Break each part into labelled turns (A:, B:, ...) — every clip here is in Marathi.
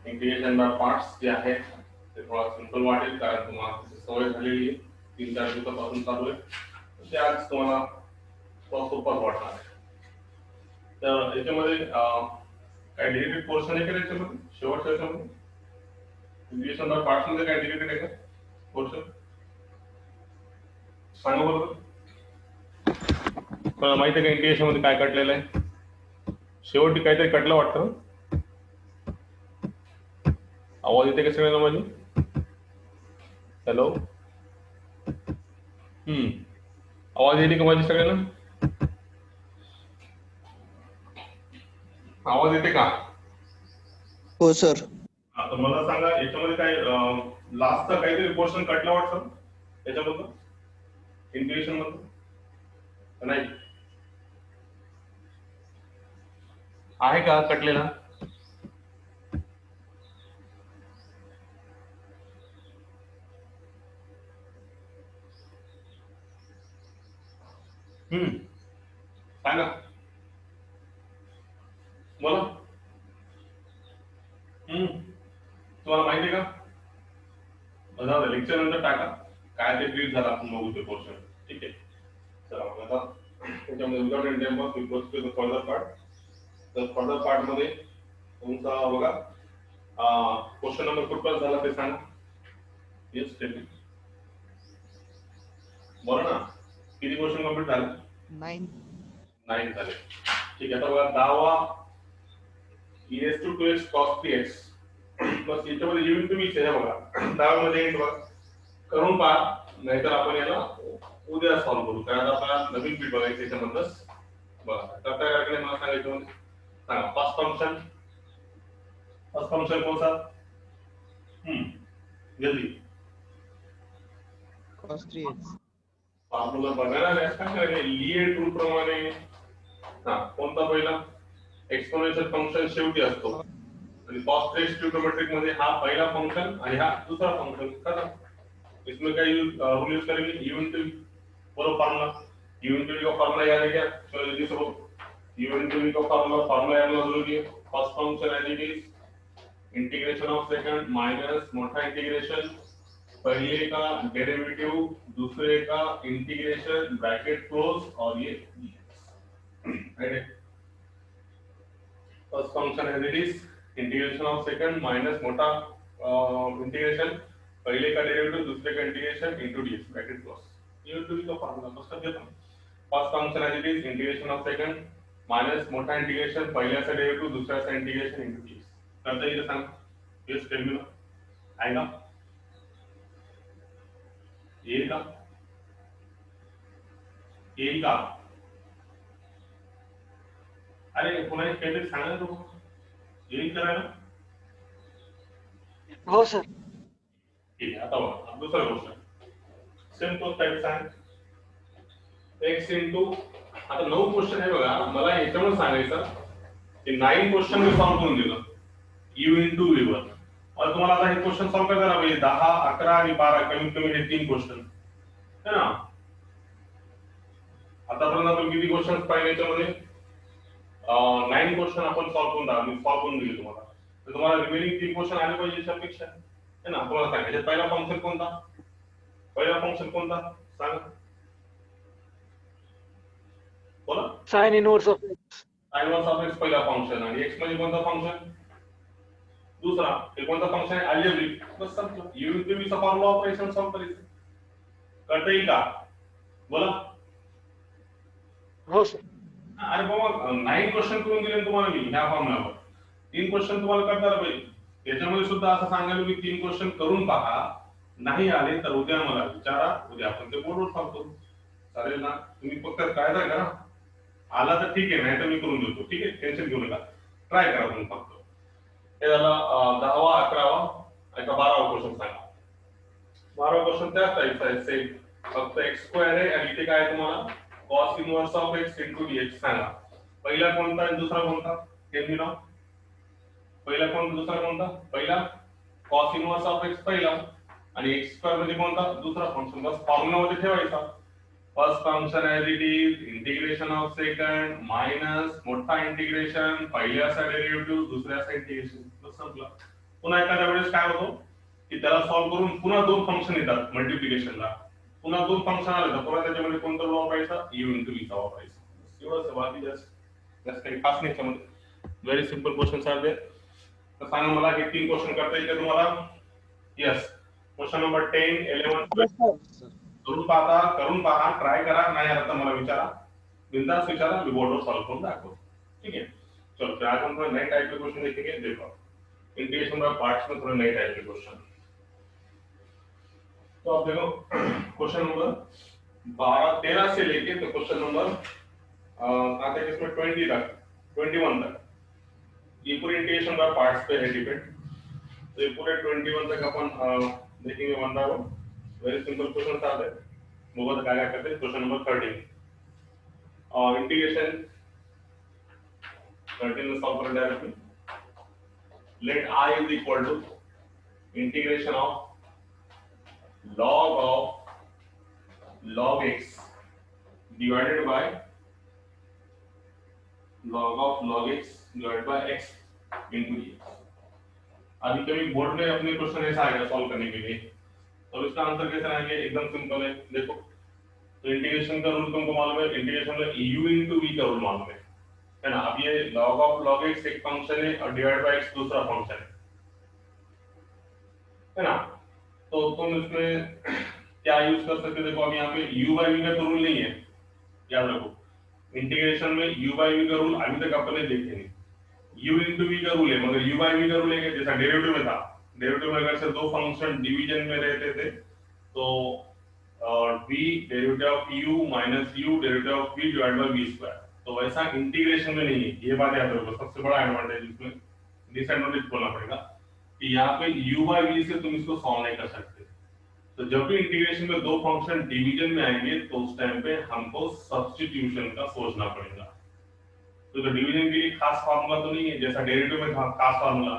A: इंटिग्रेशन बाय पार्ट्स जे आहे ते थोडा सिंपल वाटेल कारण तुम्हाला त्याची सवय झालेली आहे 3-4 दिवसापासून चालू आहे ते आज तुम्हाला थोडा सोपाच वाटणार आहे. तर याच्यामध्ये काय डिलिटेड पोर्शन आहे का याच्यामध्ये शेवटच्या याच्यामध्ये इंटिग्रेशन बाय पार्ट्स मध्ये काय डिलिटेड आहे का पोर्शन सांगा बरोबर. मला माहिती आहे का इंटिग्रेशन मध्ये काय कटलेलं आहे शेवटी काहीतरी कटलं वाटतं. आवाज येते का सगळ्यांना माझी. हॅलो आवाज येते का माझी सगळ्यांना. आवाज येते का.
B: हो सर.
A: आता मला सांगा याच्यामध्ये काय लास्टचा काहीतरी पोर्शन कटला वाटतं याच्याबद्दल इंटिग्रेशन मध्ये नाही आहे का कटलेला. सांगा बोला. तुम्हाला माहिती आहे का बघा लेक्चर नंतर टाका काय ते क्लिअर झालं आपण बघू ते पोर्शन. ठीक आहे चला मग आता त्याच्यामध्ये without temple we goes to the further part. तर फर्दर पार्ट मध्ये तुमचा बघा क्वेश्चन नंबर कुठपर्यंत झाला ते सांगा. येस स्टेप बोला ना किती क्वेश्चन कंप्लीट झाले. 9 झाले. ठीक आहे आता बघा 10वा es to 2x cos 3x बस याच्यामध्ये येऊन तुम्ही हे बघा 10 मध्ये येईल बघा करून पहा नाहीतर आपण याला उद्या सॉल्व्ह करू कारण आपल्याला नवीन बीट बघायचं याच्यामधलं बघा तर काय करायचं मला सांगायचं म्हणजे सांगा फर्स्ट फंक्शन कोणता जल्दी
B: cos 3x
A: फॉर्म्युला बघायला नाही काय करायचं लिएट रूल प्रमाणे कोणता पहिला एक्सपोनेन्शियल फंक्शन शेवटी असतो आणि cos 3x ट्रिग्नोमेट्रिक मध्ये हा पहिला फंक्शन आणि हा दुसरा फंक्शन खतम. इसमें क्या रूल यूज करेंगे u into बोलो फार्मूला u into v का फार्मूला याद है क्या चलो जल्दी से बोलो u into v का फार्मूला याद होना जरूरी है. First function as it is integration of second minus मोटा इंटीग्रेशन पहले का डेरिवेटिव दूसरे का इंटीग्रेशन ब्रैकेट क्लोज और ये right. First function as it is integration of second minus मोटा इंटीग्रेशन पहले का डेरिवेटिव दूसरे का integration into dx bracket close ये टू का फार्मूला बस कर देता हूं. First function as it is integration of second minus मोटा इंटीग्रेशन पहिल्याचा डेरिवेटिव दुसऱ्याचा इंटीग्रेशन इनटू dx करता येईल सांग. यस टेल मी आएगा येईल का येईल का अरे पुन्हा काहीतरी सांगा ना तू येईल करायला.
B: हो सर.
A: ठीक आहे आता बघा दुसरा गोष्ट सेम तोच टाइप सांग x इनटू आता 9 क्वेश्चन आहे बघा मला याच्यामुळे सांगायचं की 9 क्वेश्चन मी सॉल्व्ह करून दिलं u इनटू v वर और तुम्हाला आता हे क्वेश्चन सॉल्व्ह करायला पाहिजे 10 11 आणि 12 कमीत कमी हे 3 क्वेश्चन है ना. आतापर्यंत आपण किती क्वेश्चन पाहिले याच्यामध्ये 9 क्वेश्चन आपण सॉल्व्ह करून दिले तुम्हाला तर तुम्हाला रिमेनिंग 3 क्वेश्चन आले पाहिजे याच्या अपेक्षा है ना. तुम्हाला सांगायचं पहिला फंक्शन कोणता सांगा बोला.
B: sin inverse of x
A: sin inverse of x पहिला फंक्शन आणि x म्हणजे कोणता फंक्शन दुसरा हे कोणता फंक्शन आहे अल्जेब्रिक बस संपलं. u into v चा फॉर्म्युला ऑपरेशन सॉल्व्ह करायचं कळतं येईल का बोला.
B: हो सर.
A: अरे बाबा 9 क्वेश्चन करून दिले तुम्हाला मी ह्या फॉर्म्युलावर 3 क्वेश्चन तुम्हाला करता पाहिजे. त्याच्यामध्ये सुद्धा असं सांगायला की 3 क्वेश्चन करून पहा नाही आले तर उद्या मला विचारा उद्या आपण ते बोर्डवर सॉल्व्ह करू चालेल ना. तुम्ही फक्त कायदा करा आला तर ठीक आहे नाही तर मी करून देतो ठीक आहे टेन्शन घेऊ नका ट्राय करा तुम्ही फक्त. हे झालं 10वा 11वा आणि 12वा क्वेश्चन सांगा. 12वा क्वेश्चन त्याच टाइपचा आहे सेम फक्त x2 आहे आणि इथे काय आहे तुम्हाला cos inverse of x into dx सांगा. पहिला कोणता आणि दुसरा कोणता हे मी नाव पहिला कोणता दुसरा कोणता पहिला cos इनवर्स ऑफ x पहिला आणि x2 म्हणजे कोणता दुसरा फंक्शन बस फॉर्म्युला मध्ये ठेवायचा first function as it is, integration of second minus मोठा इंटिग्रेशन, पहिल्याचा डेरिव्हेटिव्ह दुसऱ्याचा इंटिग्रेशन, बस संपलं. पुन्हा एखाद्या वेळेस काय होतं की त्याला सॉल्व्ह करून पुन्हा दोन फंक्शन येतात मल्टिप्लिकेशनला, पुन्हा दोन फंक्शन आले तर पुन्हा त्याच्यामध्ये कोणतं लॉ वापरायचा, u इंटू v चा वापरायचा. एवढंच बाकी जास्त काही खास नाही त्यामध्ये. Very simple questions are there. तर सांगा मला हे तीन क्वेश्चन करता येईल का तुम्हाला? यस. क्वेश्चन नंबर 10, 11 करून पहा, ट्राय करा, नाही आला तर मला विचारा, बिंदास विचारा, मी बोर्डवर सॉल्व्ह करून दाखवतो. ठीक है, चलो फिर आज हम थोड़ा नए टाइप के क्वेश्चन देखेंगे. देखो इंटीग्रेशन बाय पार्ट्स में थोड़े नए टाइप के क्वेश्चन. तो आप देखो क्वेश्चन नंबर 12 13 से लेके तो क्वेश्चन नंबर आते हैं इसमें 20 तक, 21 तक. ये पूरी इंटीग्रेशन बाय पार्ट्स पे है डिपेंड. तो ये पूरे 21 तक अपन देखेंगे one by one. Very simple question आते हैं. वो क्या क्या करते हैं. क्वेश्चन नंबर 13 और इंटीग्रेशन 13 में सॉल्व करें directly. Let I is equal to integration of log x divided by log x divided by x into dx. अभी कभी बोर्ड में अपने क्वेश्चन ऐसा आएगा सॉल्व करने के लिए, तो इसका आंसर कैसे आएंगे? एकदम सिंपल है. देखो तो इंटीग्रेशन का रूल तुमको मालूम है, इंटीग्रेशन में u into v का रूल मालूम है ना. अब ये log x एक फंक्शन है और डिवाइड बाय x दूसरा फंक्शन है ना. तो तुम इसमें क्या यूज कर सकते हो? देखो अब यहाँ पे u by v का तो रूल नहीं है, याद रखो. इंटीग्रेशन में u by v का रूल अभी तक अपन ने देखे नहीं. u into v का रूल है, मगर u by v का रूल है जैसा डेरिवेटिव में था. डेरिवेटिव में अगर से दो फंक्शन डिवीजन में रहते थे तो v derivative of u minus u derivative of v divide by v square. तो वैसा इंटीग्रेशन में नहीं है, ये बात याद रखो. सबसे बड़ा एडवांटेज इसमें, डिसएडवांटेज बोलना पड़ेगा कि यहाँ पे u by v से तुम इसको सॉल्व नहीं कर सकते. तो जब भी इंटीग्रेशन में दो फंक्शन डिवीजन में आएंगे तो उस टाइम पे हमको सब्स्टिट्यूशन का सोचना पड़ेगा. तो डिवीजन के लिए खास फार्मूला तो नहीं है जैसा डेरिवेटिव में था खास फार्मूला.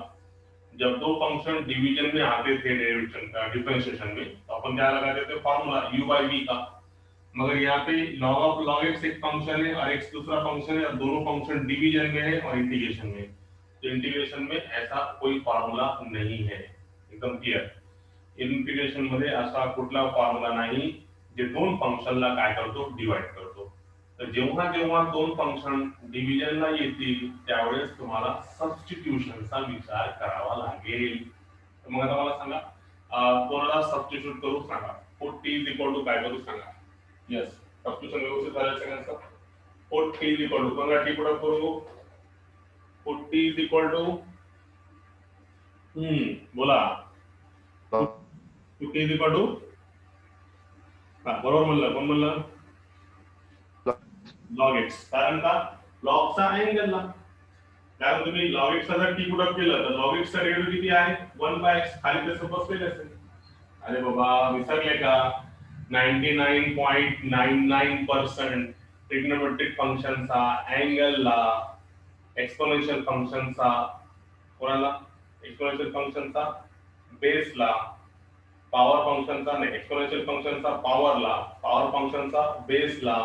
A: जब दो फंक्शन डिवीजन में आते थे डेरिवेशन का डिफरेंशिएशन में तो अपन क्या लगाते थे फार्मूला u by v का. मगर यहाँ पे log x एक फंक्शन है और x दूसरा फंक्शन है और दोनों फंक्शन डिवीजन में है और इंटीग्रेशन में. तो इंटीग्रेशन में ऐसा कोई फार्मूला नहीं है, एकदम क्लियर. इंटीग्रेशन मध्ये असा कुठला फार्मूला नाही जे दोन फंक्शनला काय करतो, डिवाइड करतो. तर जेव्हा जेव्हा दोन फंक्शन डिव्हिजनला येतील त्यावेळेस तुम्हाला सबस्टिट्यूशनचा विचार करावा लागेल. तर मग आता मला सांगा कोणाला सबस्टिट्यूट करू सांगा. 40 इज इक्वल टू काय करू सांगा. यस, सबस्टिट्यूशन व्यवस्थित झालं सगळ्यांचं. 40 इज इक्वल टू कोणाला टी पुट करू. 40 इज इक्वल टू बोला 50 इज इक्वल टू बरोबर म्हणलं. कोण म्हणलं? log x. कारण का log चा अँगल ला. कारण तुम्ही log x जर टी पुट केलं तर log x चा डेरिव्हेटिव्ह किती आहे? 1 by x. खाली तसं बसलेलं असेल. अरे बाबा विसरले का? 99.99% ट्रिग्नोमेट्रिक फंक्शनचा अँगलला एक्सपोनेन्शियल फंक्शनचा कोणाला? एक्सपोनेन्शियल फंक्शनचा बेसला, पावर फंक्शनचा नाही, एक्सपोनेंशियल फंक्शनचा पावरला, पावर फंक्शनचा बेसला,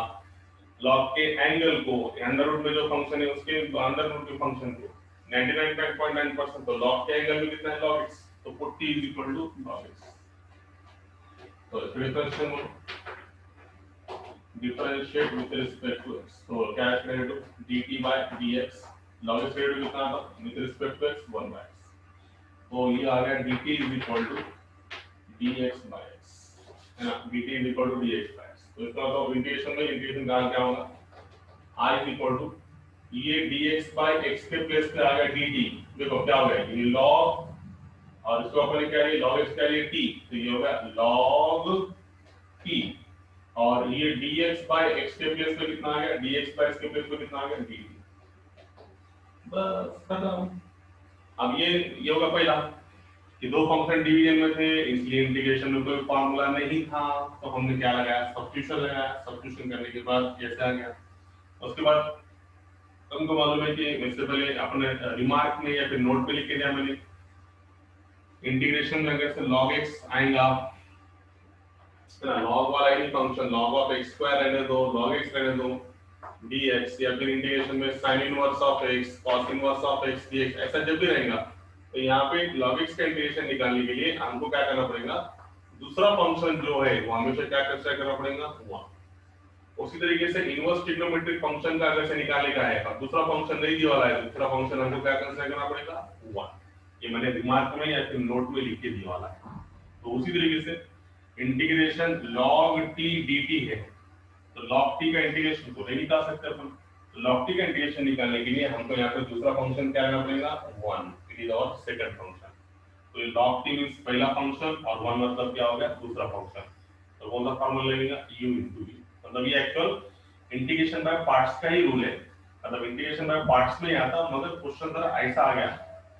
A: लॉग के एंगल को, अंडर रूट में जो फंक्शन है उसके अंडर रूट के फंक्शन को 99.9% तो लॉग के एंगल में कितना है? log x. तो 40 is equal to log x. तो differentiate with respect to x. तो क्या है? dt by dx. log x rate कितना था? With respect to x 1 by x. तो ये आ गया dt is equal to dx by x, है ना. dt is equal to dx by x. तो इसका मतलब इंटीग्रेशन में इंटीग्रेशन का क्या होगा? I इज इक्वल टू ये dx by x के प्लेस पे आ गया dt. देखो क्या हो गया? ये log और इसको अपन क्या है? log x क्या है? t. तो ये हो गया log t और ये dx by x के प्लेस पे कितना आ गया? dx by x के प्लेस पे कितना आ गया? dt. बस खत्म. अब ये होगा पहला कि दो फंक्शन डिवीजन में थे इसलिए इंटीग्रेशन में कोई फार्मूला नहीं था तो हमने क्या लगाया? सब्स्टिट्यूशन लगाया. सब्स्टिट्यूशन करने के बाद कैसे आ गया? उसके बाद तुमको मालूम है कि इससे पहले अपने रिमार्क में या फिर नोट पे लिख के दिया मैंने. इंटीग्रेशन में अगर से log x आएगा लॉग वाला ही function log of x square रहने दो, log x रहने दो, dx, या फिर इंटीग्रेशन में sin inverse of x, cos inverse of x dx, ऐसा जब भी रहेगा तो यहाँ पे log x का इंटीग्रेशन निकालने के लिए हमको क्या करना पड़ेगा, दूसरा फंक्शन जो है वो हमेशा क्या कंसीडर करना पड़ेगा, 1। उसी तरीके से इनवर्स ट्रिग्नोमेट्रिक फंक्शन का अगर से निकालने का है और दूसरा फंक्शन नहीं दिया वाला है, दूसरा फंक्शन हमको क्या कंसीडर करना पड़ेगा, 1। ये मैंने रिमार्क में या फिर नोट में लिख के दिया वाला है। तो उसी तरीके से इंटीग्रेशन log t dt है, तो log t का इंटीग्रेशन तो नहीं निकाल सकते अपन, तो log t का इंटीग्रेशन निकालने के लिए हमको यहाँ पे दूसरा फंक्शन क्या करना पड़ेगा, 1। It is our second function. तो ये log t मींस पहला फंक्शन और 1 मतलब क्या हो गया, दूसरा फंक्शन। तो कौन सा फॉर्मूला लगेगा, u into v। मतलब ये एक्चुअल इंटीग्रेशन बाय पार्ट्स का ही रूल है, मतलब इंटीग्रेशन बाय पार्ट्स में आता, मगर क्वेश्चन जरा ऐसा आ गया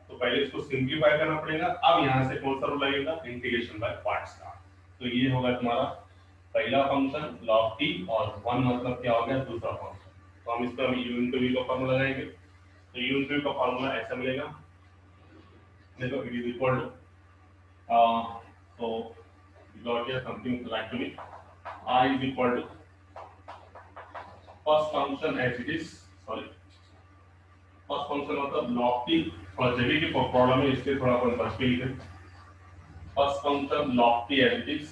A: तो पहले इसको सिंपलीफाई करना पड़ेगा। अब यहाँ से कौन सा रूल लगेगा, इंटीग्रेशन बाय पार्ट्स का। तो ये होगा तुम्हारा पहला फंक्शन log t और 1 मतलब क्या हो गया, दूसरा फंक्शन। तो हम इसका u into v का फार्मूला लगाएंगे। तो u into v का फार्मूला ऐसा मिलेगा, देखो it is equal to so we got here something like to be I is equal to first function as it is, sorry first function मतलब log t, थोड़ा जगह की प्रॉब्लम है इसलिए थोड़ा अपन बच के लिखे। First function log t as it is,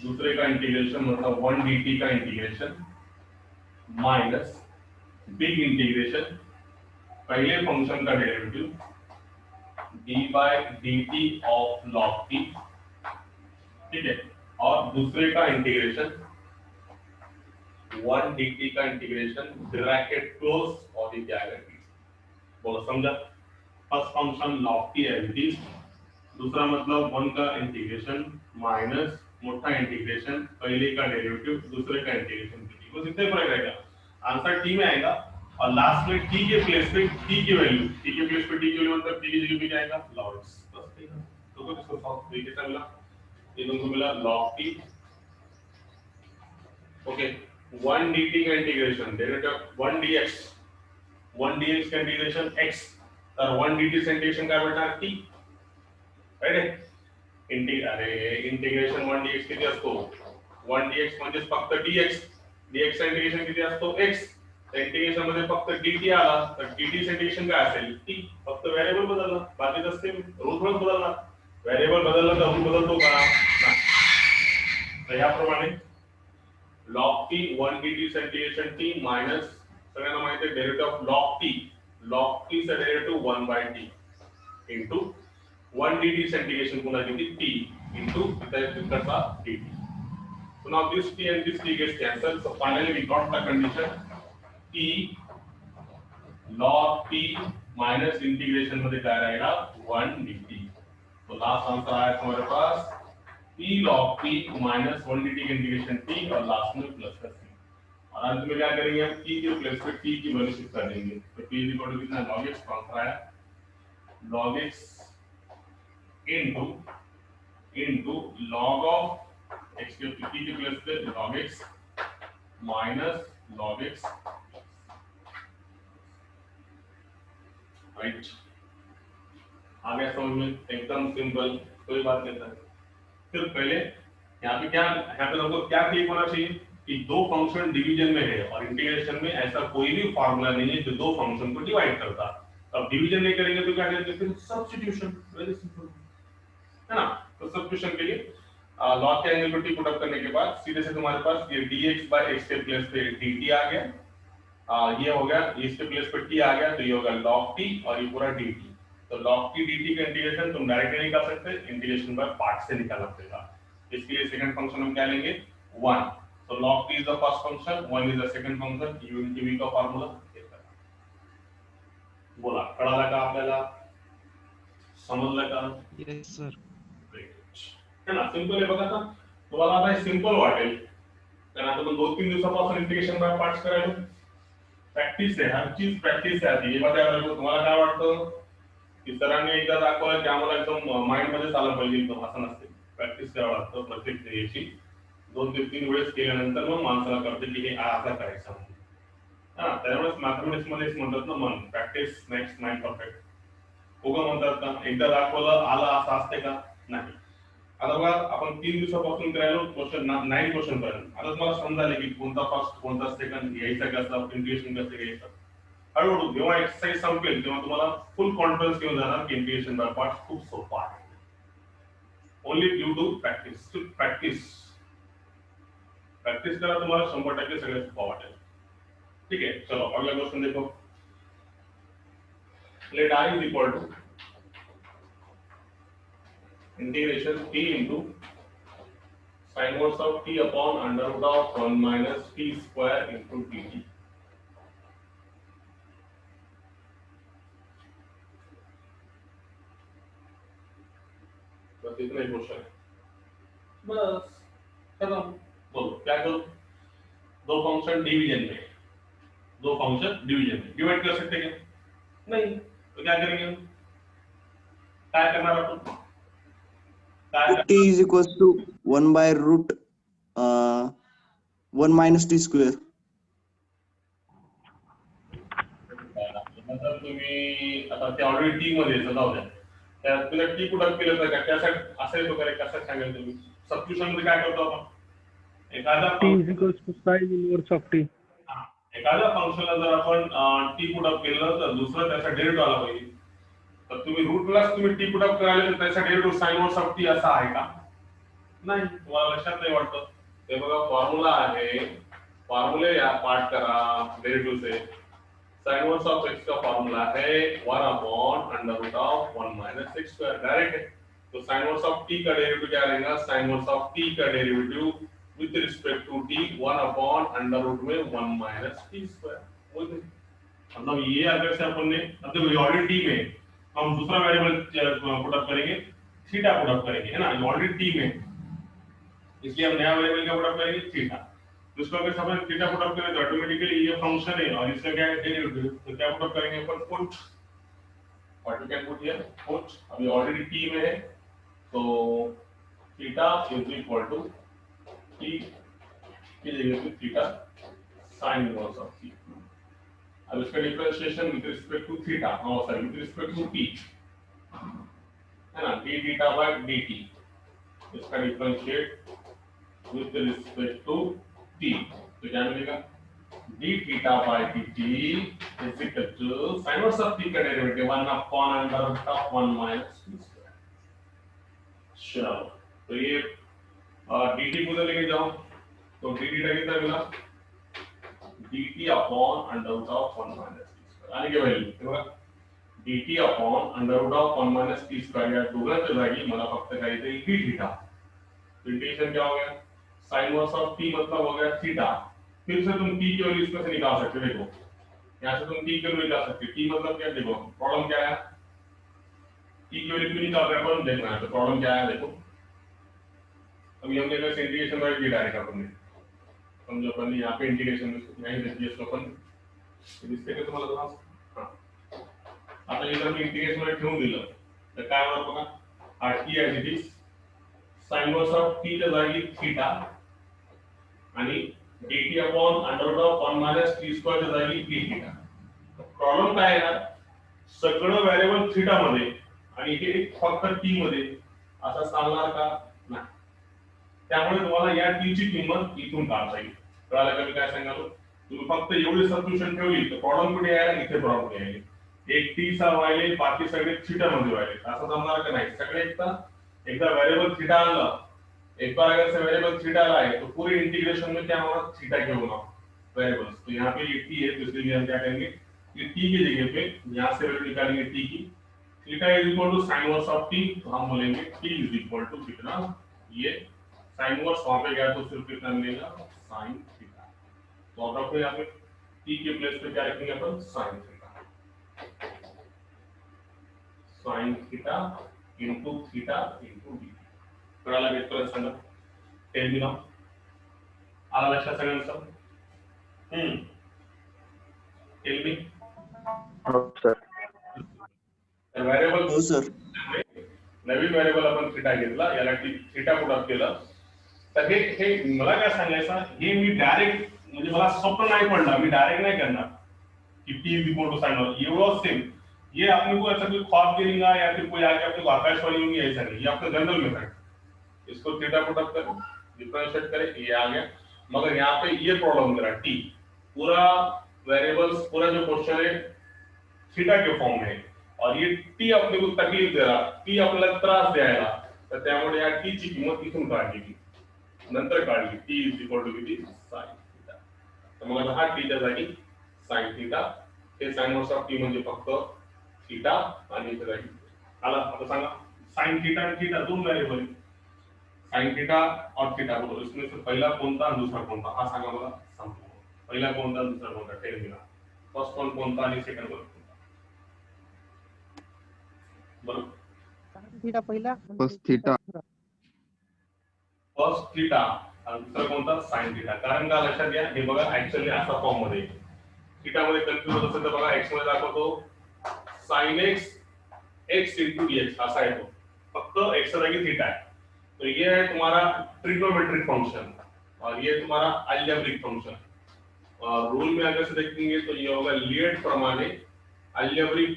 A: दूसरे का इंटीग्रेशन मतलब 1 dt का इंटीग्रेशन माइनस बिग इंटीग्रेशन पहले फंक्शन का derivative d by dt of log t, ठीक है, और दूसरे का इंटीग्रेशन 1 dt का इंटीग्रेशन ब्रैकेट क्लोज और ये क्या है, बोलो समझा। First function log t as it is, दूसरा मतलब 1 का इंटीग्रेशन माइनस मोटा इंटीग्रेशन पहले का डेरिवेटिव दूसरे का इंटीग्रेशन, बस इतने फर्क रहेगा, आंसर t में आएगा। और लास्ट में t के प्लेस पे t की वैल्यू, t के प्लेस पे t की वैल्यू मतलब t की जगह पे क्या आएगा, log x। बस ठीक है, तो इसको सॉल्व तरीके से मिला, ये तुमको मिला log t, ओके। 1 dt का इंटीग्रेशन डेरिवेटिव 1 dx, 1 dx का इंटीग्रेशन x, तर 1 dt से इंटीग्रेशन काय भेटणार t, राइट। इंटिग्रेशन 1 dx किती असतो, 1 dx म्हणजे फक्त dx, dx चा इंटिग्रेशन किती असतो x, त्या इंटिग्रेशन मध्ये फक्त dt आला तर dt चे इंटिग्रेशन काय असेल t, फक्त व्हेरिएबल बदलला, बाकी तर सेम रूल थोडं बदलला, व्हेरिएबल बदलला तर रूल बदलतो का, तर याप्रमाणे log t 1 dt चे इंटिग्रेशन t माइनस सगळ्यांना माहिती आहे डेरिवेटिव ऑफ log t चा derivative 1 by t into 1 dt integration पुन्हा किती t into the dt. So now this t and this t gets cancelled. So finally we got the condition t log t minus integration मध्ये काय रहेगा 1 dt. तो लास्ट आंसर आया हमारे पास t log t minus 1 dt का इंटीग्रेशन t और लास्ट में प्लस का c। और अंत में क्या करेंगे हम t के प्लेस पे t की वैल्यू शिफ्ट कर देंगे। तो t इज इक्वल टू कितना log x आंसर आया log x into log of x के t के प्लेस पे log x minus log x, right. आ गया समझ में, एकदम सिंपल, कोई बात नहीं था। फिर पहले यहाँ पे क्या, यहाँ पे हमको क्या क्लिक होना चाहिए कि दो फंक्शन डिवीजन में है और इंटीग्रेशन में ऐसा कोई भी फार्मूला नहीं है जो दो फंक्शन को डिवाइड करता। अब डिवीजन नहीं करेंगे तो क्या करेंगे, फिर सब्स्टिट्यूशन, वेरी सिंपल है ना। तो सब्स्टिट्यूशन के लिए लॉग के एंगल को टी पुट अप करने के बाद सीधे से तुम्हारे पास ये dx by x के प्लेस पे dt आ गया, ये हो गया, इसके प्लेस पे t आ गया तो ये होगा log t और ये पूरा dt। तो log t dt का इंटीग्रेशन तुम डायरेक्ट नहीं निकाल सकते, इंटीग्रेशन बाय पार्ट से निकालना पड़ेगा। इसके लिए सेकंड फंक्शन हम क्या लेंगे 1। तो log t is the first function, 1 is the second function, u into v का फार्मूला बोला, कळाला का आपल्याला, समजलं का?
B: Yes sir.
A: है ना, सिंपल आहे बघा। आता तुम्हाला आता हे सिंपल वाटेल कारण आता 2-3 दिवसापासून इंटिग्रेशन बाय पार्ट्स करायला प्रॅक्टिस आहे, हर चीज प्रॅक्टिस आहे आधी। हे बघा तुम्हाला काय वाटतं की सरांनी एकदा दाखवलं की आम्हाला एकदम माइंड मध्ये आलं पाहिजे, एकदम असं नसते, प्रॅक्टिस करावं लागतं प्रत्येक क्रियेची। 2 ते 3 वेळेस केल्यानंतर मग माणसाला कळतं की हे असं करायचं म्हणून। हां, त्यामुळे मॅथमॅटिक्स मध्ये म्हणतात ना मन प्रॅक्टिस मेक्स मॅन परफेक्ट। उगा म्हणतात का एकदा दाखवलं आलं असं असते का, नाही। आता बघा आपण 3 दिवसापासून करायलो क्वेश्चन 9 क्वेश्चन पर्यंत. आता तुम्हाला समजायला की कोणता फर्स्ट कोणता सेकंड घ्यायचा कसा इंटिग्रेशन कसं घ्यायचं. हळूहळू जेव्हा एक्सरसाइज संपेल तेव्हा तुम्हाला फुल कॉन्फिडन्स येऊन जाणार की इंटिग्रेशन बाय पार्ट्स खूप सोपा आहे. Only due to practice. Practice करा, तुम्हाला 100% सगळं सोपं वाटेल. ठीक है, चलो अगला क्वेश्चन देखो. Let I is equal to integration t into sin inverse of t upon under root of 1 minus t square into dt. बस इतना ही क्वेश्चन है. बस खत्म. बोलो क्या करो. दो फंक्शन डिवीजन में डिवाइड कर सकते क्या? नहीं. तो क्या करेंगे हम? काय करणार आपण?
B: T is equals to 1 by root 1 minus t square.
A: मतलब तुम्ही आता ते ऑलरेडी टी मध्ये येतं जाऊ द्या. त्यात तुला टी कुठं केलं तर का त्यासाठी असं येतो का कसं सांगाल तुम्ही? सबस्टिट्यूशन मध्ये काय करतो आपण? एखादा
C: t is equals to sin inverse of t.
A: एखाद्या फंक्शनला जर आपण टी पुट अप केलं तर दुसरं त्याचा डेरिव्हेटिव्ह आला पाहिजे. तर तुम्ही रूटलाच तुम्ही टी पुट अप करायला तर त्याचा derivative sin inverse of T असा आहे का? नाही. तुम्हाला लक्षात नाही वाटतं. ते बघा फॉर्म्युला आहे. फॉर्मूले या पार्ट करा डेरिव्हेटिव्ह से. sin इनवर्स ऑफ x का फॉर्मूला है 1 upon under root of 1 minus x square direct है. तो sin इनवर्स ऑफ t का डेरिवेटिव क्या रहेगा? sin इनवर्स ऑफ t का derivative with respect to t 1 upon under root में 1 माइनस t स्क्वायर. मतलब ये अगर से अपन ने मतलब ऑलरेडी t में हम दूसरा वेरिएबल पुट अप करेंगे, थीटा पुट अप करेंगे, है ना. ऑलरेडी t में, इसलिए हम नया वेरिएबल क्या पुट अप करेंगे? थीटा. तो इसको अगर सब थीटा पुट अप करें तो ऑटोमेटिकली ये फंक्शन है और इसका क्या है? डेरिवेटिव. तो क्या पुट अप करेंगे अपन? Put. What you can put here? Put. अभी ऑलरेडी t में है तो theta is equal to t की जगह पे theta sin inverse of t. अब इसका differentiation with respect to theta, हां sorry with respect to t, है ना. d theta by dt. इसका differentiate with respect to t. तो क्या मिलेगा? d theta by dt is equal to sin inverse of t का derivative 1 upon under root of 1 minus t square. चलो तो ये dt को लेके जाओ तो d थीटा कितना मिला? dt upon under root of 1 minus t square. आने के वैल्यू बघा dt upon under root of 1 minus t square या दोघांच्या जागी मला फक्त काय येते? d theta. तो इंटीग्रेशन क्या हो गया? sin इनवर्स ऑफ t मतलब हो गया थीटा. फिर से तुम t की वैल्यू इसमें से निकाल सकते हो. देखो यहाँ से तुम t की वैल्यू निकाल सकते हो. t मतलब क्या? देखो प्रॉब्लम क्या है? t की वैल्यू क्यों निकाल रहे हैं अपन? देखना है. तो प्रॉब्लम क्या है देखो. अभी हमने बस इंटीग्रेशन वाली की डायरेक्ट अपन ने समझो. अपन यहाँ पे इंटीग्रेशन में नहीं देखिए इसको अपन इससे के तुम्हाला त्रास. हां आता हे जर मी इंटीग्रेशन मध्ये ठेवून दिलं तर काय होणार बघा. t as it is sin inverse of t च्या जागी थीटा आणि dt upon under root of 1 minus t square च्या जागी d थीटा. प्रॉब्लेम काय आहे ना, सगळं व्हेरिएबल थीटा मध्ये आणि हे फक्त t मध्ये असं चालणार का? नाही. त्यामुळे तुम्हाला या t ची किंमत इथून काढता येईल. कळालं का मी काय सांगालो? तुम्ही फक्त एवढी सबस्टिट्यूशन ठेवली तर प्रॉब्लेम कुठे यायला? इथे प्रॉब्लेम यायला. एक t चा व्हायले बाकी सगळे थीटा मध्ये व्हायले. असं जमणार का? नाही. सगळे एकदा वेरिएबल थीटा आला, एक बार अगर से वेरिएबल थीटा आया है तो पूरे इंटीग्रेशन में क्या होगा? थीटा के होगा वेरिएबल्स. तो यहाँ पे ये t है तो इसलिए हम क्या करेंगे? ये t की जगह पे यहाँ से वैल्यू निकालेंगे t की. Theta is equal to sin inverse of t. तो हम बोलेंगे t इज इक्वल टू कितना? ये sin इनवर्स वहां पे गया तो सिर्फ कितना मिलेगा? sin theta. तो आउट ऑफ यहाँ पे t के प्लेस पे क्या रखेंगे अपन? sin theta. sin theta into theta into d. कळाला डिफरन्स सांगा. Tell me now. आला लक्षात सगळ्यांचं? Tell me.
B: हो सर.
A: व्हेरिएबल
B: हो सर.
A: नवीन व्हेरिएबल आपण थीटा घेतला, याला थीटा पुट अप केलं. तर हे मला काय सांगायचं, हे मी डायरेक्ट म्हणजे मला स्वप्न नाही पडला, मी डायरेक्ट नाही करणार कि t is equal to sin inverse. एवढं सेम ये अपने को ऐसा कोई ख्वाब भी नहीं या फिर कोई आके अपने को आकाशवाणी में ऐसा नहीं. ये आपका जनरल मेथड. इसको थीटा पुट अप करें, डिफरेंशिएट करें, ये आ गया। मगर यहाँ पे ये प्रॉब्लम दे रहा है, टी पूरा वेरिएबल्स, पूरा जो क्वेश्चन है थीटा के फॉर्म में, और ये टी आपले को तकलीफ दे रहा, टी आपल्याला त्रास द्यायला, तर त्यामुळे या टी ची किंमत इथून काढली, नंतर काढली, टी इज इक्वल टू किती, साइन थीटा। तर मग आता हा टी च्या जागी साइन थीटा, हे साइन वर्स ऑफ टी म्हणजे फक्त थीटा, आणि इथे जागी आला। आता सांगा साइन थीटा आणि थीटा दोन व्हेरिएबल, साइन थीटा और थीटा बोलो, इसमें से पहला कोणता आणि दुसरा कोणता, हा सांगा मला, सांगतो पहिला कोणता आणि दुसरा कोणता, टेल मी ना, फर्स्ट वन कोणता आणि सेकंड वन कोणता, बरोबर।
C: थीटा पहिला
B: फर्स्ट थीटा
A: फर्स्ट थीटा आणि दुसरा कोणता, साइन थीटा। कारण का लक्षात घ्या, हे बघा ऍक्च्युअली असा फॉर्म मध्ये थीटा मध्ये कन्फ्यूज होत असेल तर बघा एक्स मध्ये दाखवतो sin x x into dx ऐसा है, तो फक्त x की जागी थीटा है, तो ये है तुम्हारा ट्रिग्नोमेट्रिक फंक्शन और ये तुम्हारा अलजेब्रिक फंक्शन। रूल में अगर से देखेंगे तो ये होगा लिएट प्रमाणे अलजेब्रिक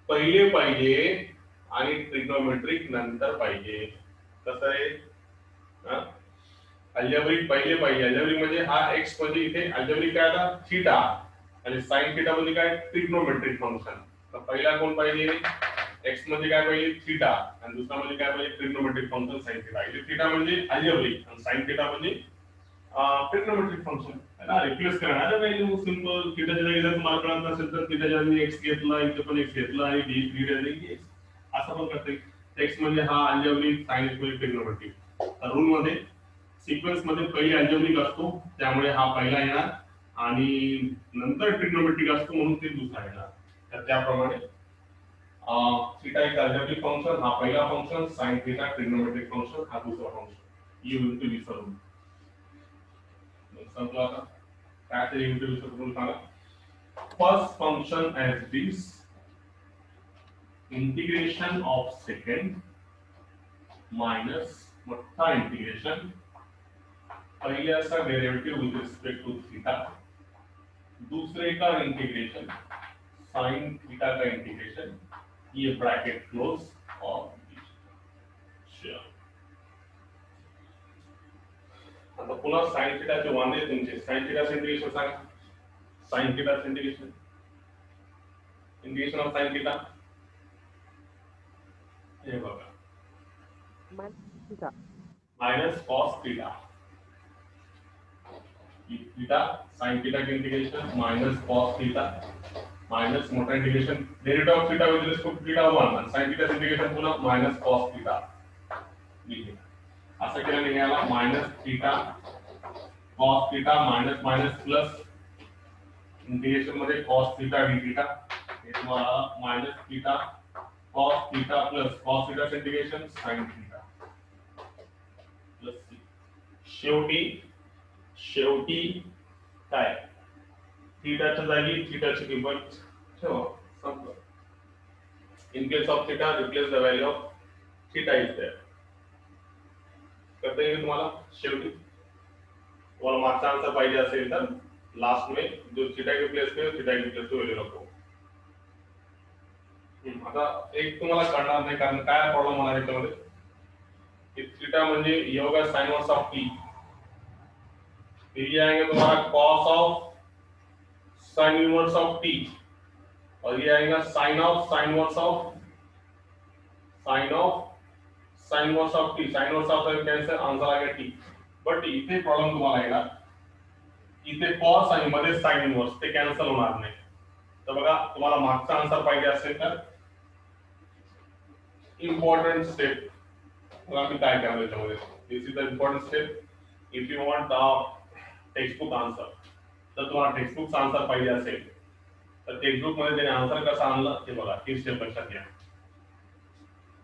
A: पहिले पाहिजे आणि ट्रिग्नोमेट्रिक नंतर पाहिजे। कसं आहे, अलजेब्रिक पहिले पाहिजे, अलजेब्रिक म्हणजे हा x म्हणजे इथे अलजेब्रिक काय आता थीटा आणि sin थीटा म्हणजे काय ट्रिग्नोमेट्रिक फंक्शन। तर पहिला कोण पाहिजे, x म्हणजे काय पाहिजे थीटा आणि दुसरा म्हणजे काय पाहिजे ट्रिग्नोमेट्रिक फंक्शन sin थीटा। इथे थीटा म्हणजे अलजेब्रिक आणि sin थीटा म्हणजे ट्रिग्नोमेट्रिक फंक्शन है ना, रिप्लेस करना है व्हॅल्यू सिंपल। थीटाच्या जागी जर तुम्हाला कळत नसेल तर थीटाच्या जागी x घेतला, इथे पण x घेतला आणि d थीटा जागी x असं पण करता येईल। x म्हणजे हा अलजेब्रिक, sin म्हणजे ट्रिग्नोमेट्रिक। तर रूल मध्ये सिक्वेन्स मध्ये पहिले अलजेब्रिक असतो त्यामुळे हा पहिला येणार आणि नंतर ट्रिग्नोमेट्रिक असतो म्हणून ते दुसरा येणार। तर त्याप्रमाणे थीटा एक अलजेब्रिक फंक्शन, हा पहिला function, sin theta trigonometric function, हा दुसरा फंक्शन। यू विल बी विसरून समजलं आता काय ते यू विल विसरून सांगा। First function as this integration of second minus मोठा इंटिग्रेशन पहले का derivative with respect to theta, दूसरे का इंटीग्रेशन साइन थीटा का इंटीग्रेशन, ये ब्रैकेट क्लोज और आता पुन्हा साइन थीटा चे वांदे तुमचे, साइन थीटा चे इंटीग्रेशन सांगा, साइन थीटा चे integration, integration of sine theta हे बघा minus cos theta, theta sin theta के integration minus cos theta minus मोटा integration derivative of theta with respect to theta 1 आणि sin थीटा इंटीग्रेशन पुन्हा माइनस cos थीटा लिहिले। असं केल्याने याला minus theta cos theta minus minus plus integration मध्ये cos थीटा d थीटा, हे तुम्हाला minus theta cos theta plus cos theta integration sin theta plus शेवटी काय थीटाच्या जागी थीटाची किंमत ठेवा, संपलं। In case of theta replace the value of theta is there, करता येईल तुम्हाला। शेवटी तुम्हाला मागचा आन्सर पाहिजे असेल तर लास्ट में जो थीटा की रिप्लेस करेल थीटा की रिप्लेस व्हॅल्यू रखो। आता एक तुम्हाला कळणार नाही कारण काय प्रॉब्लेम होणार याच्यामध्ये, की थीटा म्हणजे ये होगा sin वर्स ऑफ t, फिर ये आएंगे तुम्हारा cos of sin inverse of t, और ये आएगा sin of sin verse of sin verse of t, sin verse of cancel, answer आ गया t। बट इथे प्रॉब्लेम तुम्हाला येणार, इथे cos आणि मध्ये sin इनवर्स ते कॅन्सल होणार नाही। तर बघा तुम्हाला मागचा आन्सर पाहिजे असेल तर इम्पॉर्टंट स्टेप बघा मी काय करायचं त्याच्यामध्ये, this is the important step. If you want textbook answer, तर तुम्हाला टेक्स्टबुकचा आन्सर पाहिजे असेल तर टेक्स्टबुक मध्ये त्याने आन्सर कसा आणला ते बघा, ही स्टेप लक्षात घ्या।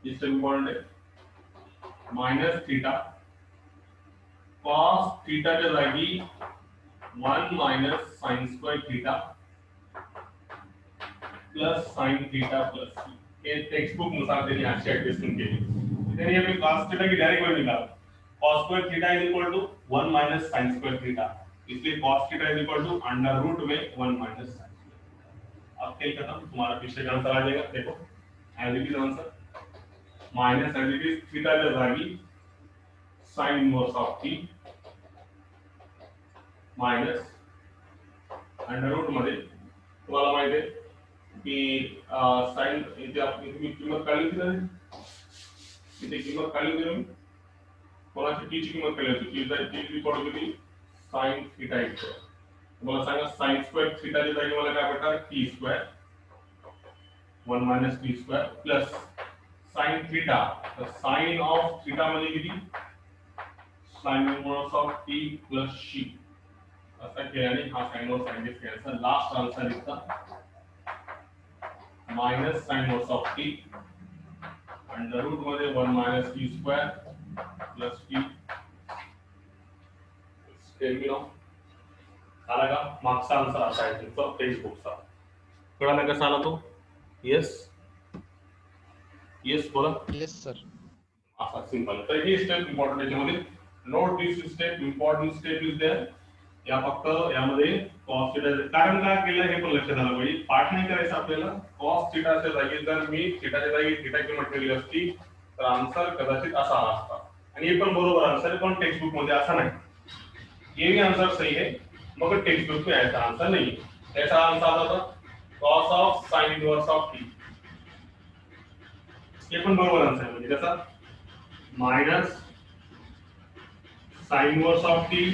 A: ही स्टेप इम्पॉर्टंट आहे। माइनस थीटा cos थीटाच्या जागी 1 minus sin square theta plus sin theta plus, ये टेक्स्टबुक नुसार त्यांनी अशी ऍडजस्टमेंट केली। त्याने ये cos थीटा की डायरेक्ट वैल्यू निकाला, cos square theta is equal to 1 minus sin square theta, इसलिए cos theta is equal to under root में 1 माइनस sin स्क्वायर। अब क्या खत्म, तुम्हारा पिछले का आंसर आ जाएगा, देखो as it is answer minus as it is theta के जागी sine inverse of T minus under root मध्ये तुम्हाला माहिती आहे की साइन इथे आपली तुम्ही किंमत काढली होती ना, इथे किंमत काढली होती ना, कोणाची टी ची किंमत काढली होती, टी इक्वल टू किती, साइन थीटा इक्वल, तुम्हाला सांगा साइन स्क्वेअर थीटा च्या जागी मला काय भेटणार, T square 1 minus T square plus sine theta, तर साइन ऑफ थीटा म्हणजे किती, sine inverse of T plus C, असा केल्याने हा साइन और साइन कॅन्सल, लास्ट आन्सर इथला minus sine inverse of T under root मध्ये 1 minus T square plus T स्टेमिनो आला का, मागचा आन्सर असा आहे तुमचा टेक्स्टबुकचा, कळाला कसा आला तो, येस येस बोला,
D: येस सर.
A: असा सिंपल. तर ही स्टेप इम्पॉर्टंट याच्यामध्ये, note this step, important step is there, या फक्त यामध्ये कॉस थीटा, कारण काय केलं हे पण लक्षात आलं पाहिजे, पाठ नाही करायचं आपल्याला, कॉस थीटाच्या जागी जर मी थीटाच्या जागी थीटा किंमत ठेवली असती तर आन्सर कदाचित असा आला असता, आणि हे पण बरोबर आन्सर आहे, पण टेक्स्ट बुक मध्ये असा नाही, ये भी आंसर सही है मगर टेक्स्ट बुक में ऐसा आंसर नहीं है, ऐसा आंसर आता था cos of sin inverse of t, ये पण बरोबर आंसर म्हणजे कसा, minus sin inverse of t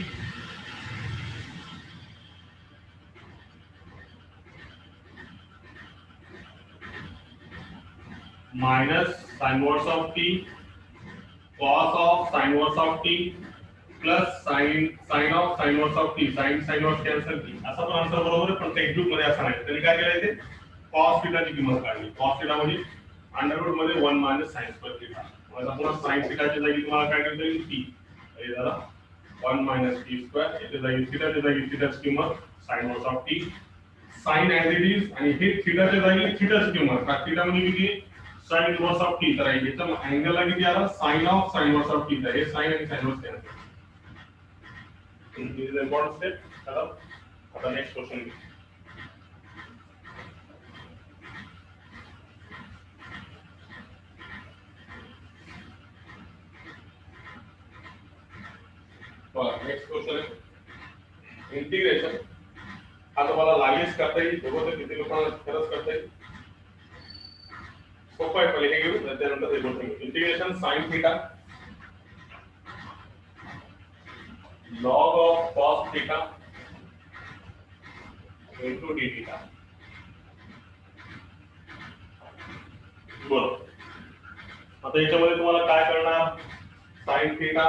A: minus sin inverse of t cos of sin inverse of t plus sign of sine inverse of T, sine inverse cancel की, असा पण आन्सर बरोबर आहे, पण टेक्स्ट बुक मध्ये असं नाही, त्यांनी काय केलं इथे cos थीटा ची किंमत काढली, cos थीटा म्हणजे अंडर रूट मध्ये 1 मायनस sin स्क्वेअर थीटा, मग आता पुन्हा sin थीटाच्या जागी तुम्हाला काय करता येईल, टी, हे झाला 1 मायनस टी स्क्वेअर, याच्या जागी थीटाच्या जागी थीटाची किंमत sin inverse of T, sin as it is, आणि हे थीटाच्या जागी थीटाची किंमत, का थीटा म्हणजे किती, sin इनवर्स ऑफ टी, तर याचा अँगलला किती आला, sin of sin inverse of T, तर हे sin आणि sin inverse cancel. This is an important step. Hello. The next question. Next question is integration. हा तुम्हाला लागेच करता येईल, बरोबर, किती लोकांना खरंच करता येईल, सोपं आहे, पहिले हे घेऊ त्यानंतर हे गोष्ट, integration sine theta log of cos theta into d theta. बरोबर, आता याच्यामध्ये तुम्हाला काय करणार, sin theta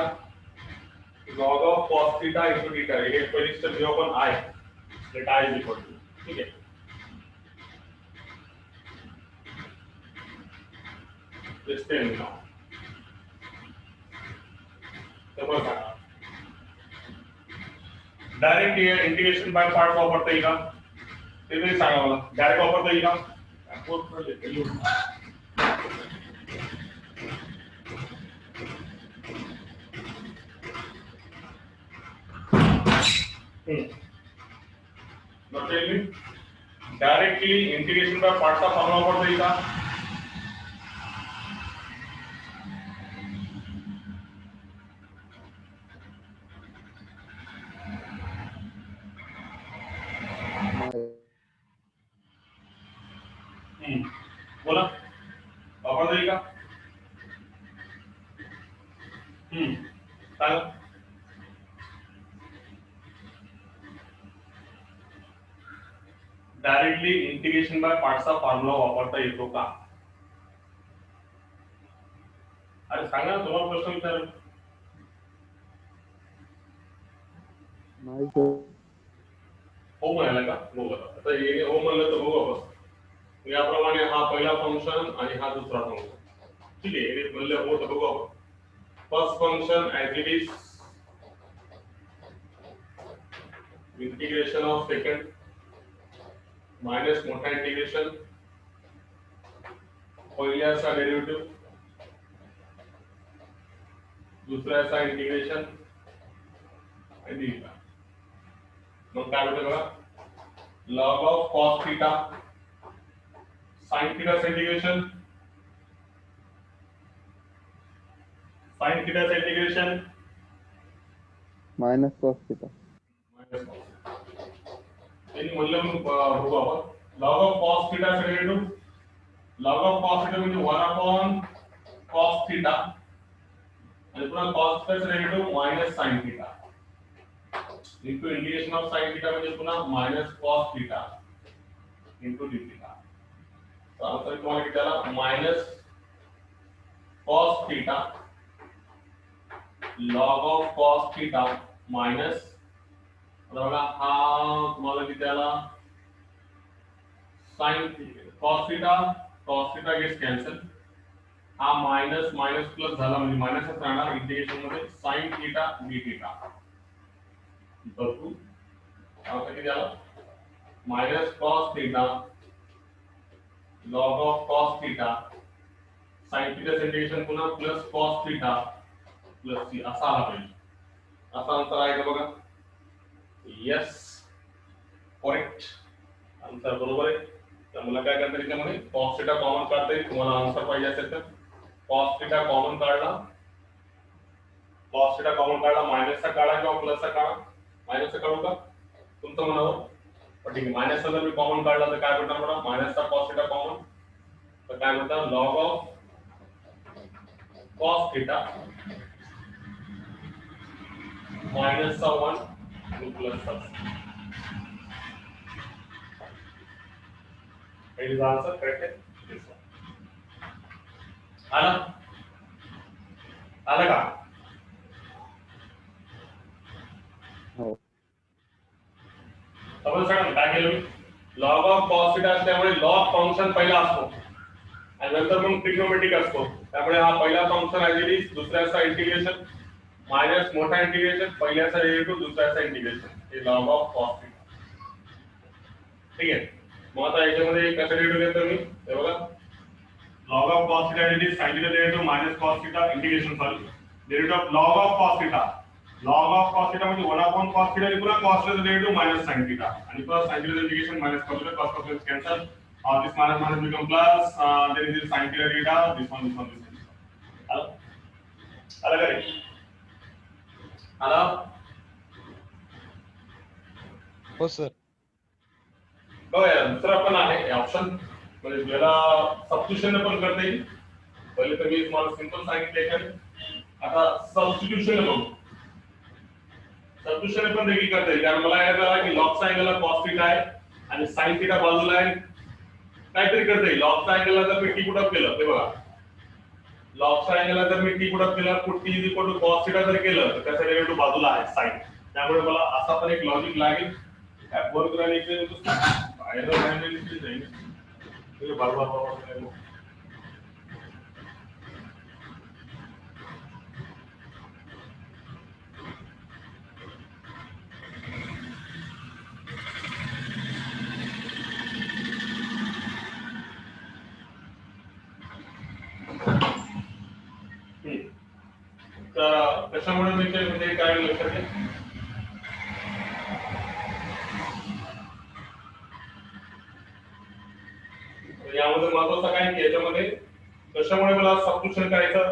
A: log of cos theta into d theta, हे पहिली स्टेप घेऊ आपण, i let i is equal to, ठीक आहे, let's tell me now, तर बघा डायरेक्ट इंटिग्रेशन बाय पार्ट वापरता येईल का, ते तरी सांगा मला, डायरेक्ट वापरता येईल का, डायरेक्टली इंटिग्रेशन बाय पार्टचा फॉर्म्युला वापरता येईल का, बोला वापरता येईल का, सांगा, डायरेक्टली इंटिग्रेशन बाय पार्टचा फॉर्म्युला वापरता येतो का, अरे सांगा, तुम्हाला प्रश्न विचार,
C: नाही सर.
A: हो म्हणाला का, बघू आता हे हो म्हणलं तर बघू आपण, याप्रमाणे हा पहिला फंक्शन आणि हा दुसरा फंक्शन, ठीक आहे, हे म्हणलं हो तर बघू आपण, first function as it is integration of second minus मोठा इंटिग्रेशन पहिल्याचा डेरिव्हेटिव्ह, दुसऱ्याचा इंटिग्रेशन आणि मग काय होतं बघा, log of cos theta sin theta integration, sin theta integration
C: minus cos theta
A: minus cos त्यांनी म्हणलं म्हणून बघू आपण log of cos theta derivative log of cos theta म्हणजे 1 अपॉन कॉस थीटा आणि पुन्हा कॉस थीटाचं derivative minus sine theta into integration of sine theta म्हणजे पुन्हा minus cos theta into D theta तर आन्सर तुम्हाला किती आला minus cos theta log of cos theta minus बघा हा तुम्हाला किती आला sine cos theta gets cancel हा मायनस मायनस प्लस झाला म्हणजे मायनसच राहणार इंटिग्रेशन मध्ये साइन थीटा डी थीटा बरोबर आता किती आला minus cos theta log of cos theta sine theta integration पुन्हा plus cos theta plus C असा आला पाहिजे असा आन्सर आहे का बघा यस करेक्ट आन्सर बरोबर आहे तर मला काय करता येईल त्यामध्ये cos थीटा कॉमन काढता येईल तुम्हाला आन्सर पाहिजे असेल तर cos थीटा कॉमन काढला cos थीटा कॉमन काढला मायनसचा काढा किंवा प्लसचा काढा मायनसचा काढू का तुमचं म्हणावं पण ठीक आहे मायनसचा जर मी कॉमन काढला तर काय भेटणार मला मायनसचा cos थीटा कॉमन तर काय म्हणतात लॉग ऑफ cos थीटा मायनसचा 1 आणि प्लसचा It is answer correct है this one. आला का
C: हो
A: समज सांगा काय केलं मी लॉग ऑफ cos थीटा असल्यामुळे लॉग फंक्शन पहिला असतो आणि नंतर मग ट्रिग्नोमेट्रिक असतो त्यामुळे हा पहिला फंक्शन आहे दुसऱ्याचा इंटिग्रेशन मायनस मोठा इंटिग्रेशन पहिल्याचा डेरिव्हेटिव्ह दुसऱ्याचा इंटिग्रेशन हे लॉग ऑफ cos थीटा ठीक आहे मग आता याच्यामध्ये कसं डेरिव्हेटिव्ह घेतो मी हे बघा log of cos theta is sin theta derivative minus cos theta integration sorry derivative of log of cos theta म्हणजे 1 upon cos theta आणि पुन्हा cos theta derivative minus sin theta आणि plus sin theta integration minus cos theta cos theta cancel this minus minus become plus there is this sin theta theta this one आला का रे आला
D: हो सर
A: बघा दुसरा पण आहे ऑप्शन म्हणजे ज्याला सबस्टिट्यूशन पण करता येईल पहिले तर मी तुम्हाला सिंपल सांगितले का आता सबस्टिट्यूशन बघू सबस्टिट्यूशन पण देखील करता येईल कारण मला याद आला की लॉगचा अँगल हा cos थीटा आहे आणि sin थीटा बाजूला आहे काहीतरी करता येईल लॉगचा अँगल जर मी टी पुट अप केलं ते बघा लॉगचा अँगल जर मी टी पुट अप केला put T is equal to cos theta जर केलं तर त्याचा डेरिव्हेटिव्ह बाजूला आहे sin त्यामुळे मला असा पण एक लॉजिक लागेल काय बोल करायला इथे आयडल फायनली जाईल ये बरोबर तर कशामुळे मी ते म्हणजे काय लक्षात घ्या यामध्ये महत्वाचं काय की याच्यामध्ये कशामुळे मला सबस्टिट्यूशन करायचं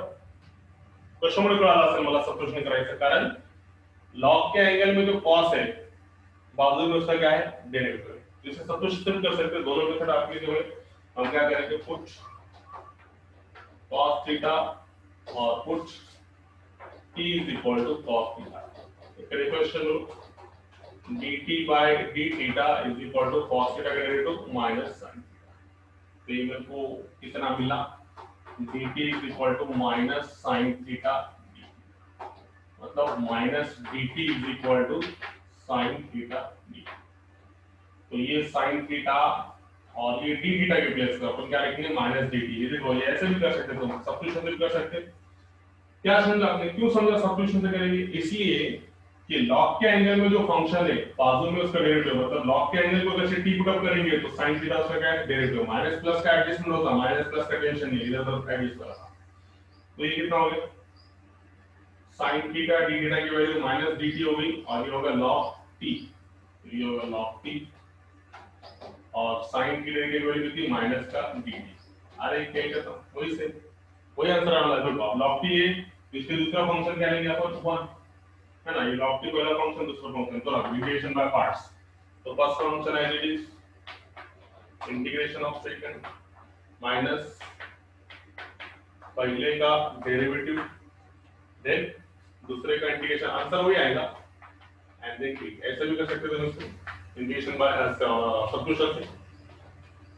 A: कशामुळे कळालं असेल मला सबस्टिट्यूशन करायचं कारण लॉग के एंगल में जो cos है बाजू में उसका क्या है डेरिवेटिव जिसे सबस्टिट्यूशन कर सकते हैं दोनों मेथड आपके जो है हम क्या करेंगे पुट cos थीटा और put t is equal to cos theta एक इक्वेशन लो dt by d theta is equal to cos theta का डेरिवेटिव माइनस sin तो ये मेरे को कितना मिला dt is equal to minus sin theta मतलब minus dt is equal to sin theta d तो ये sin थीटा और ये d थीटा के प्लेस पर अपन क्या लिखेंगे माइनस dt ये देखो ये ऐसे भी कर सकते तुम सब्स्टिट्यूशन भी कर सकते क्या समझा आपने क्यों समझा सब्स्टिट्यूशन से करेंगे इसलिए कि लॉग के एंगल में जो फंक्शन है बाजू में उसका डेरिवेटिव मतलब लॉग के एंगल को जैसे टी पुट अप करेंगे तो sin थीटा उसका क्या है डेरिवेटिव माइनस प्लस का एडजस्टमेंट होता माइनस प्लस का टेंशन नहीं इधर उधर एडजस्ट करा तो ये कितना हो गया sin थीटा d थीटा की वैल्यू माइनस dt हो गई और ये होगा log t ये होगा log t और sin की की वैल्यू कितनी माइनस का dt अरे क्या कहता हूं वही आंसर आना है log t है इसके दूसरा फंक्शन क्या लेंगे अपन 1 है ना, ये log t पहला फंक्शन, दूसरा फंक्शन, तो इंटीग्रेशन बाय पार्ट्स। तो first function as it is integration of second minus पहले का डेरिवेटिव, देन दूसरे का इंटीग्रेशन, आंसर वही आएगा। एंड देन क्लिक, ऐसे भी कर सकते थे दोस्तों, integration by substitution say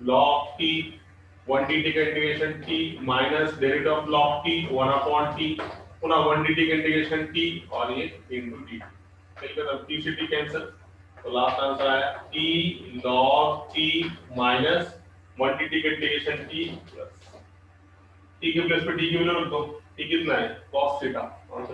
A: log t 1 dt का integration t minus derivative of log t 1 upon t, पुनः 1 dt का इंटीग्रेशन t और ये इनटू t, ठीक है। तब t से t कैंसिल, तो लास्ट आंसर आया t log t minus 1 dt का इंटीग्रेशन t प्लस t के प्लेस पे t की वैल्यू रख दो, t कितना है cos थीटा, आंसर